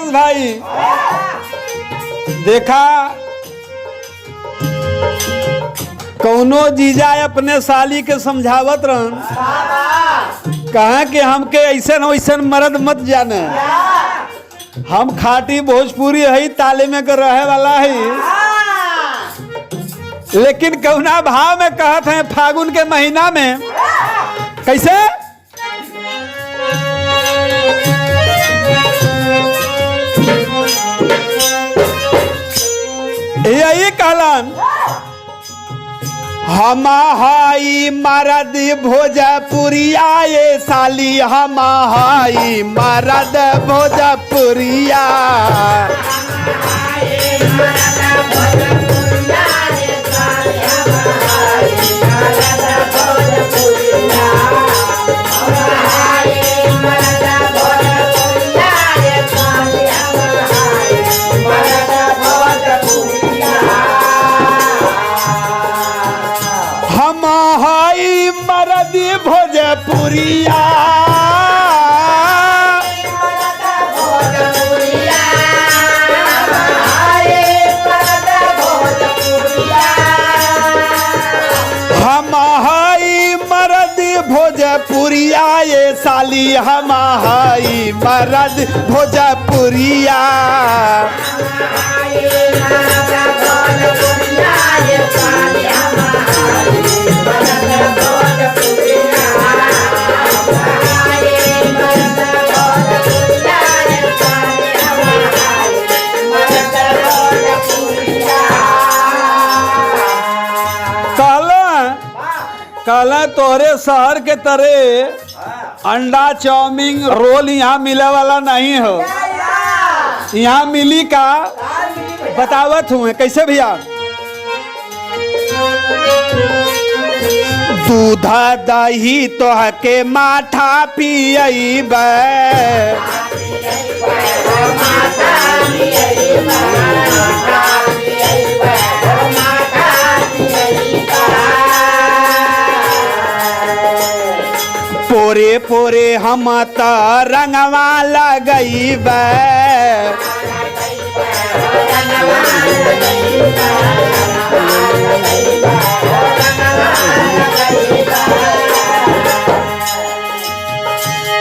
संतोष भाई देखा कौनो जीजा अपने साली के समझावत रहन कहा कि हमके ऐसे न वैसे मर्द मत जाने हम खाटी भोजपुरी है ताले में कर रहे वाला है लेकिन कौना भाव में कहत है फागुन के महीना में कैसे यही कहलन हम हाई मरद भोजपुरिया ये साली हम हाई मरद भोजपुरिया भोजपुरिया हम हाई मर्द भोजपुरिया ये साली हम हाई मर्द भोजपुरिया कल तोहरे शहर के तरह अंडा चाउमीन रोल यहाँ मिले वाला नहीं हो यहाँ मिली का बतावत हूँ कैसे भैया दूध दही तोह के माठा पियब पोरे पोरे हम त रंगवा लगैब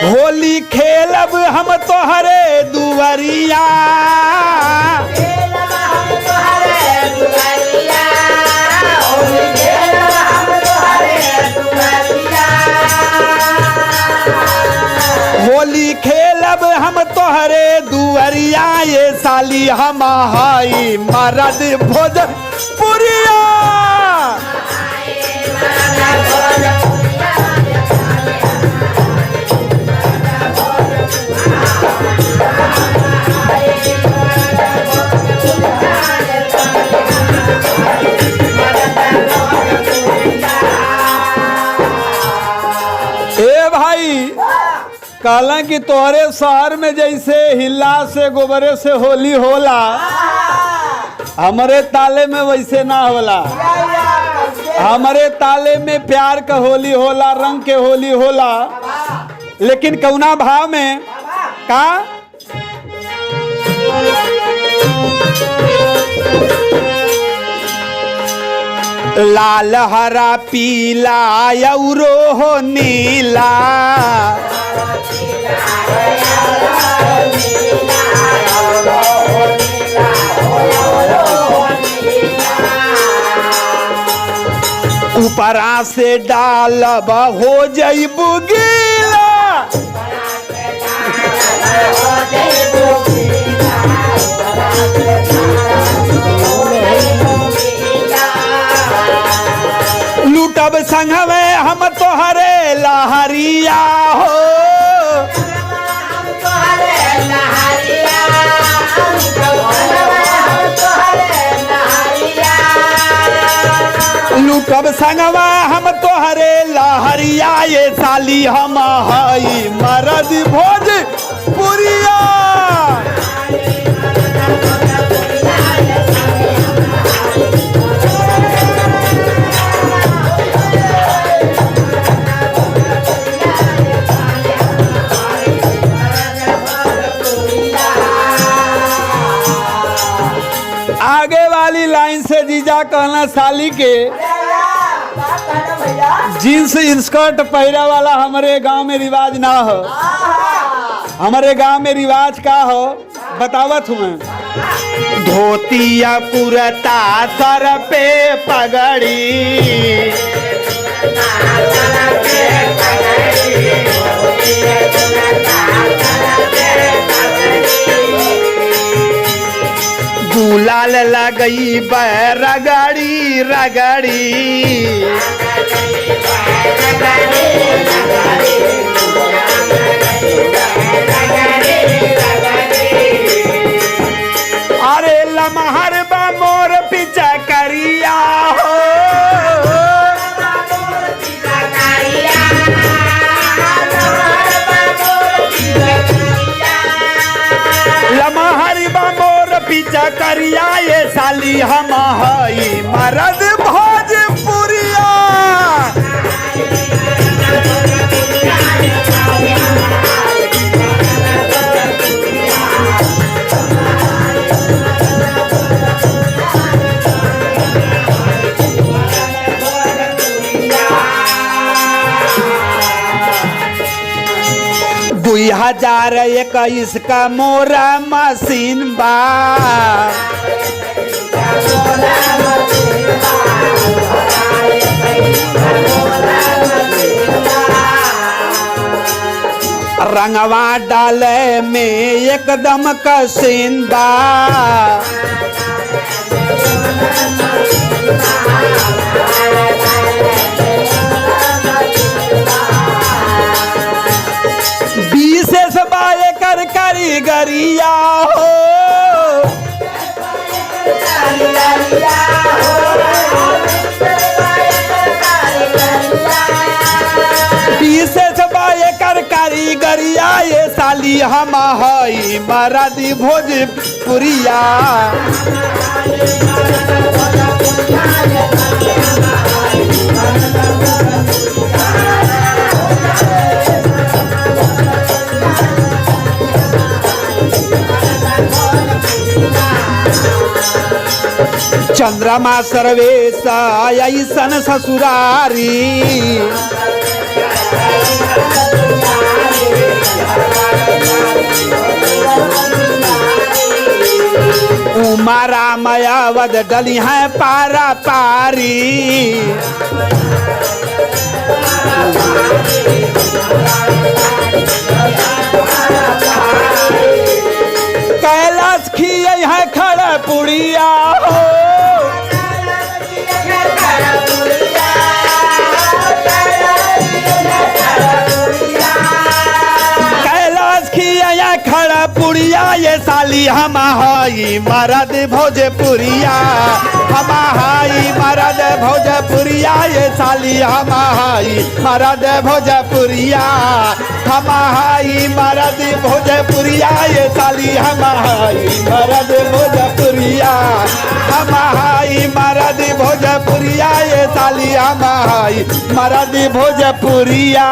होली खेलब हम तोहरे दुवरिया होली खेलब हम तोहरे दुवरिया ये साली हम हाई मरद भोजपुरिया ए भाई कहला कि तोहरे शहर में जैसे हिला से गोबरे से होली होला हमारे ताले में वैसे ना होला हमारे ताले में प्यार का होली होला रंग के होली होला लेकिन कौना भाव में का लाल हरा पीला औरो हो नीला ऊपरा से डालब हो जइबू गीला लूटब संगवे हम तोहरे लहरिया हो लूटब संगवा हम तोहरे लहरिया ये साली हम हई मरद भोजपुरिया का कहना साली के जींस स्कर्ट पहरा वाला हमारे गांव में रिवाज ना हो। हमारे गांव में रिवाज का हो बतावत हूँ मैं। धोतिया कुर्ता सर पे पगड़ी, गुलाल लगई रगड़ी रगड़ी, अरे लमहर बा मोर पीछा करिया हो, लमहर बा मोर पीछा करिया ये साली हम हई मरद भोजपुरिया। दुई 2021 का मोरा मशीन बा, रंगवा डाले में एकदम कसीन बा, विशेष बाए कर कारीगरिया हो, विशेष बाए कर कारीगरिया ये साली हम हई मरादी भोजपुरिया। चंद्रमा सर्वेश ऐसन ससुरारी, उमा राम अवध डली है पारा पारी, कैलाश खिए है खड़ा पुड़िया हो, कैलाश खिया खड़ा पुड़िया ये साली हम हई मरद भोजपुरिया। हम हई मरद भोजपुरिया ये साली हम हई मरद भोजपुरिया। हम हई मरद भोजपुरिया ये साली हम हई मरद भोजपुरिया। हम हई मरद भोजपुरिया ये साली हम हई मरद भोजपुरिया।